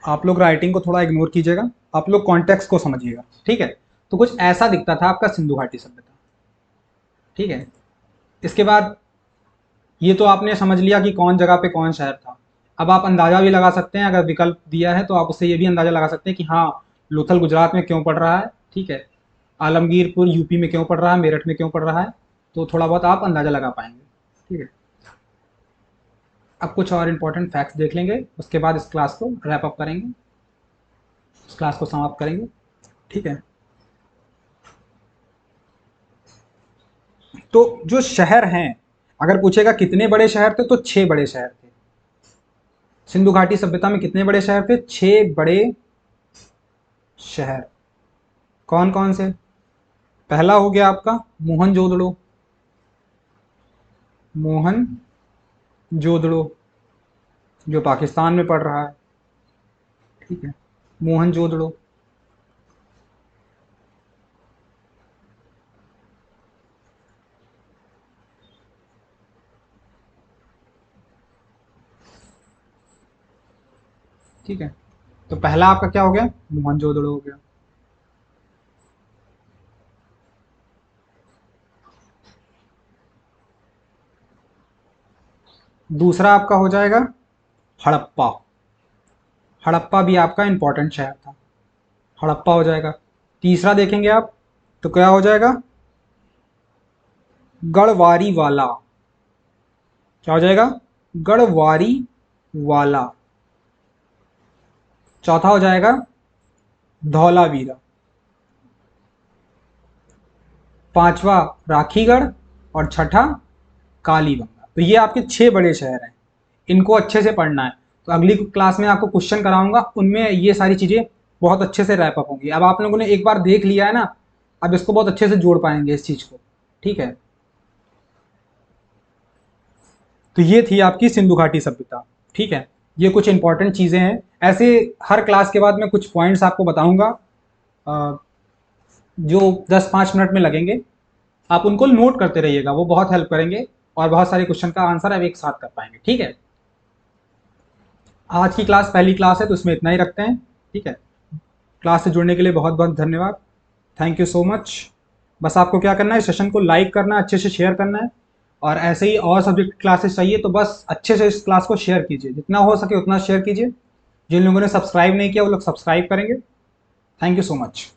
आप लोग राइटिंग को थोड़ा इग्नोर कीजिएगा, आप लोग कॉन्टेक्स्ट को समझिएगा, ठीक है। तो कुछ ऐसा दिखता था आपका सिंधु घाटी सभ्यता, ठीक है। इसके बाद ये तो आपने समझ लिया कि कौन जगह पे कौन शहर था। अब आप अंदाजा भी लगा सकते हैं, अगर विकल्प दिया है तो आप उससे ये भी अंदाजा लगा सकते हैं कि हाँ, लोथल गुजरात में क्यों पड़ रहा है, ठीक है, आलमगीरपुर यूपी में क्यों पड़ रहा है, मेरठ में क्यों पड़ रहा है, तो थोड़ा बहुत आप अंदाजा लगा पाएंगे, ठीक है। अब कुछ और इम्पोर्टेंट फैक्ट्स देख लेंगे, उसके बाद इस क्लास को रैप अप करेंगे, इस क्लास को समाप्त करेंगे, ठीक है। तो जो शहर हैं, अगर पूछेगा कितने बड़े शहर थे, तो 6 बड़े शहर थे। सिंधु घाटी सभ्यता में कितने बड़े शहर थे, 6 बड़े शहर। कौन कौन से, पहला हो गया आपका मोहनजोदड़ो, मोहनजोदड़ो जो पाकिस्तान में पड़ रहा है, ठीक है, मोहनजोदड़ो। ठीक है, तो पहला आपका क्या हो गया, मोहनजोदड़ो हो गया। दूसरा आपका हो जाएगा हड़प्पा, हड़प्पा भी आपका इंपॉर्टेंट शहर था, हड़प्पा हो जाएगा। तीसरा देखेंगे आप तो क्या हो जाएगा, गढ़वारी वाला, क्या हो जाएगा, गढ़वारी वाला। चौथा हो जाएगा धौलावीरा, पांचवा राखीगढ़, और छठा कालीबंगा। तो ये आपके 6 बड़े शहर हैं, इनको अच्छे से पढ़ना है। तो अगली क्लास में आपको क्वेश्चन कराऊंगा, उनमें ये सारी चीज़ें बहुत अच्छे से रैप अप होंगी। अब आप लोगों ने एक बार देख लिया है ना अब इसको बहुत अच्छे से जोड़ पाएंगे इस चीज़ को, ठीक है। तो ये थी आपकी सिंधु घाटी सभ्यता, ठीक है। ये कुछ इंपॉर्टेंट चीज़ें हैं। ऐसे हर क्लास के बाद मैं कुछ पॉइंट्स आपको बताऊंगा जो 10-5 मिनट में लगेंगे, आप उनको नोट करते रहिएगा, वो बहुत हेल्प करेंगे और बहुत सारे क्वेश्चन का आंसर आप एक साथ कर पाएंगे, ठीक है। आज की क्लास पहली क्लास है तो इसमें इतना ही रखते हैं, ठीक है। क्लास से जुड़ने के लिए बहुत बहुत धन्यवाद, थैंक यू सो मच। बस आपको क्या करना है, सेशन को लाइक करना है, अच्छे से शेयर करना है, और ऐसे ही और सब्जेक्ट क्लासेस चाहिए तो बस अच्छे से इस क्लास को शेयर कीजिए, जितना हो सके उतना शेयर कीजिए। जिन लोगों ने सब्सक्राइब नहीं किया वो लोग सब्सक्राइब करेंगे। Thank you so much.